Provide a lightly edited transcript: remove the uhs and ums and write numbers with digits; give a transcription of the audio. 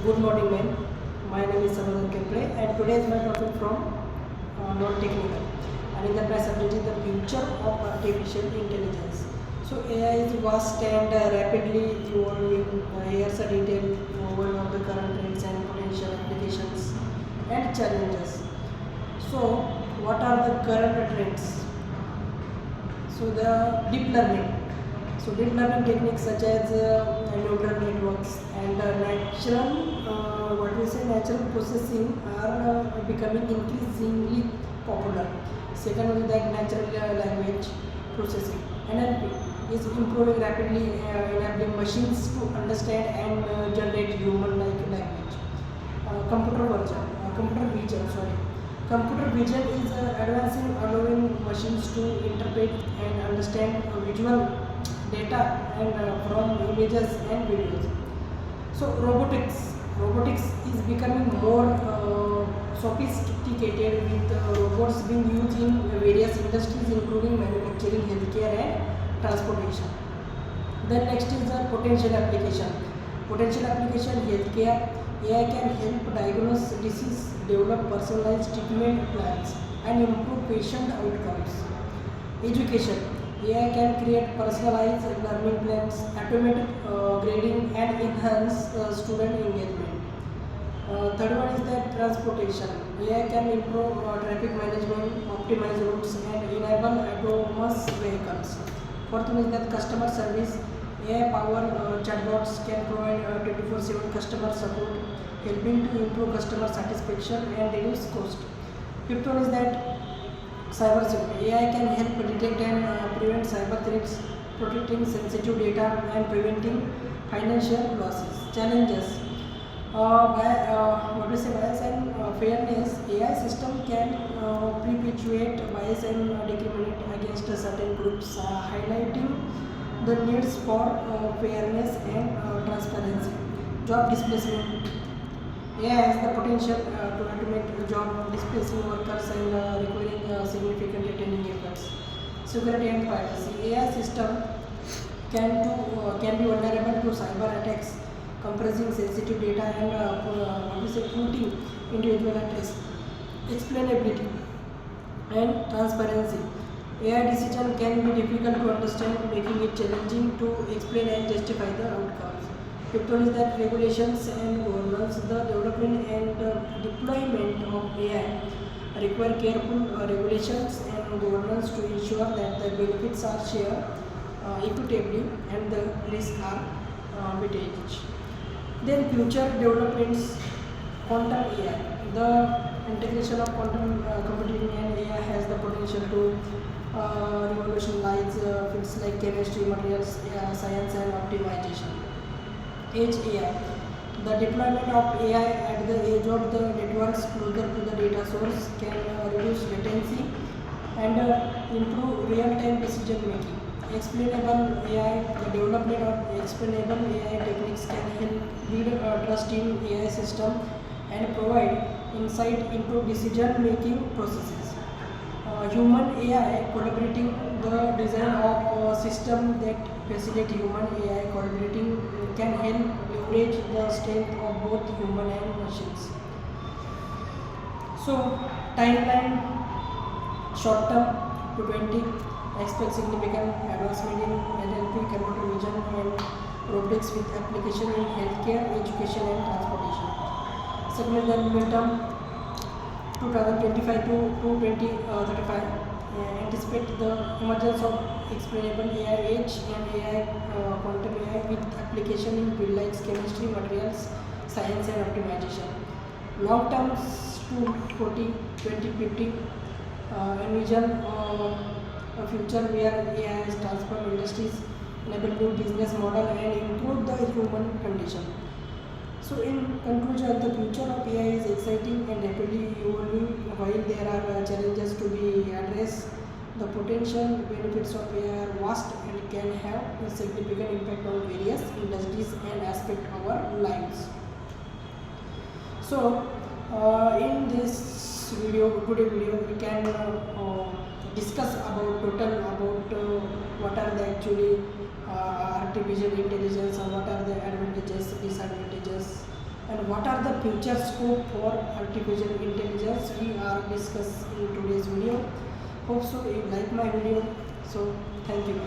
Good morning, ma'am. My name is Samadhan Kemple, and today is my topic from non-technical. And in my subject is the future of artificial intelligence. So AI is vast and rapidly evolving. Here's a detailed overview of the current trends and potential applications and challenges. So, what are the current trends? So the deep learning. So deep learning techniques such as neural networks and natural processing are becoming increasingly popular. Second one is that natural language processing (NLP) is improving rapidly, enabling machines to understand and generate human-like language. Computer vision. Sorry. Computer vision is advancing, allowing machines to interpret and understand visual data and from images and videos. So robotics is becoming more sophisticated with robots being used in various industries including manufacturing, healthcare and transportation. Then next is the potential application. Potential application healthcare. AI can help diagnose disease, develop personalized treatment plans, and improve patient outcomes. Education. AI can create personalized learning plans, automate grading, and enhance student engagement. Third one is that transportation. AI can improve traffic management, optimize routes, and enable autonomous vehicles. Fourth one is that customer service. AI powered chatbots can provide 24/7 customer support, helping to improve customer satisfaction and reduce cost. Fifth one is that cybersecurity. AI can help detect and prevent cyber threats, protecting sensitive data and preventing financial losses. Challenges. Bias and fairness. AI system can perpetuate bias and discriminate against certain groups, highlighting the needs for fairness and transparency. Job displacement. AI has the potential to automate job, displacing workers and requiring significant retraining efforts. Security and privacy. AI system can be vulnerable to cyber attacks, compressing sensitive data and putting individual at risk. Explainability and transparency. AI decision can be difficult to understand, making it challenging to explain and justify the outcomes. Fifth one is that regulations and governance. The development and deployment of AI require careful regulations and governance to ensure that the benefits are shared equitably and the risks are mitigated. Then future developments, quantum AI. The integration of quantum computing and AI has the potential to revolutionize fields like chemistry, materials science and optimization. Edge AI. The deployment of AI at the edge of the networks closer to the data source can reduce latency and improve real-time decision making. Explainable AI. The development of explainable AI techniques can help build trust in AI system and provide insight into decision making processes. Human AI collaborating. The design of a system that facilitate human AI collaborating can help leverage the strength of both human and machines. So timeline short term to 20 expect significant advancement in NLP, computer vision and robotics with application in healthcare, education and transportation. Segment and midterm 2025 to 2035 anticipate the emergence of explainable AI edge and AI quantum AI with application in fields like chemistry, materials science and optimization. Long term to 2050 envision a future where AI has transformed industries, enable new business model and improve the human condition. So in conclusion, the future of AI is exciting and rapidly evolving. While there are challenges to be addressed, the potential benefits of AI are vast and can have a significant impact on various industries and aspects of our lives. So in this today video, we can discuss about what are the actually artificial intelligence and what are the advantages, disadvantages, and what are the future scope for artificial intelligence we are discuss in today's video. Hope so you like my video. So thank you.